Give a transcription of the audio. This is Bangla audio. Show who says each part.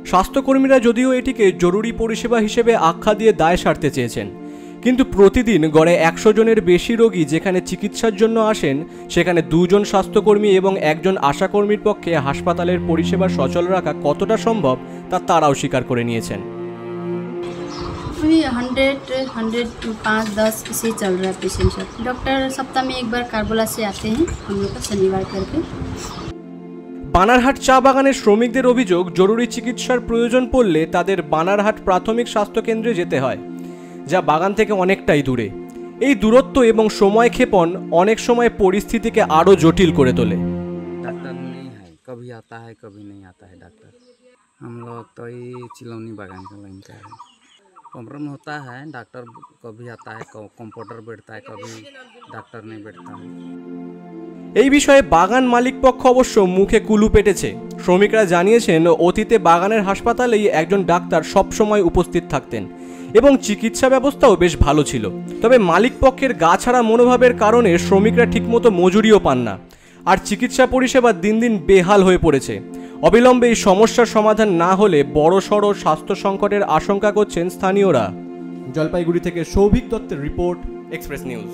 Speaker 1: স্বাস্থ্যকর্মীরা যদিও এটিকে জরুরি পরিষেবা হিসেবে আখ্যা দিয়ে দায় সারতে চেয়েছেন, কিন্তু প্রতিদিন গড়ে 100 জনের বেশি রোগী যেখানে চিকিৎসার জন্য আসেন, সেখানে 2 জন স্বাস্থ্যকর্মী এবং 1 জন আশাকর্মীর পক্ষে হাসপাতালের পরিষেবা সচল রাখা কতটা সম্ভব তা তারাও স্বীকার করে নিয়েছেন।
Speaker 2: 100 to 5-10 ऐसे चल रहा है पेशेंट सब। डॉक्टर सप्ताह में एक बार कारबोला से आते हैं हम लोग का शनिवार करके।
Speaker 1: বানারহাট চা বাগানের শ্রমিকদের অভিযোগ, জরুরি চিকিৎসার প্রয়োজন পড়লে তাদের বানারহাট প্রাথমিক স্বাস্থ্যকেন্দ্রে যেতে হয়, যা বাগান থেকে অনেকটাই দূরে। এই দূরত্ব এবং সময় ক্ষেপণ অনেক সময় পরিস্থিতিকে আরও জটিল করে তোলে।
Speaker 3: डॉक्टर नहीं है, कभी आता है कभी नहीं आता है डॉक्टर। हम लोग तो ये चिलौनी बागान का लाइन का है, प्रॉब्लम होता है। डॉक्टर कभी आता है, कंपाउंडर बैठता है, कभी डॉक्टर नहीं बैठता है।
Speaker 1: এই বিষয়ে বাগান মালিক পক্ষ অবশ্য মুখে কুলু পেটেছে। শ্রমিকরা জানিয়েছেন অতীতে বাগানের হাসপাতালেই একজন ডাক্তার সবসময় উপস্থিত থাকতেন এবং চিকিৎসা ব্যবস্থাও বেশ ভালো ছিল। তবে মালিক পক্ষের গা ছাড়া মনোভাবের কারণে শ্রমিকরা ঠিকমতো মজুরিও পান না, আর চিকিৎসা পরিষেবা দিন দিন বেহাল হয়ে পড়েছে। অবিলম্বে এই সমস্যার সমাধান না হলে বড়সড় স্বাস্থ্য সংকটের আশঙ্কা করছেন স্থানীয়রা। জলপাইগুড়ি থেকে সৌভিক দত্তের রিপোর্ট, এক্সপ্রেস নিউজ।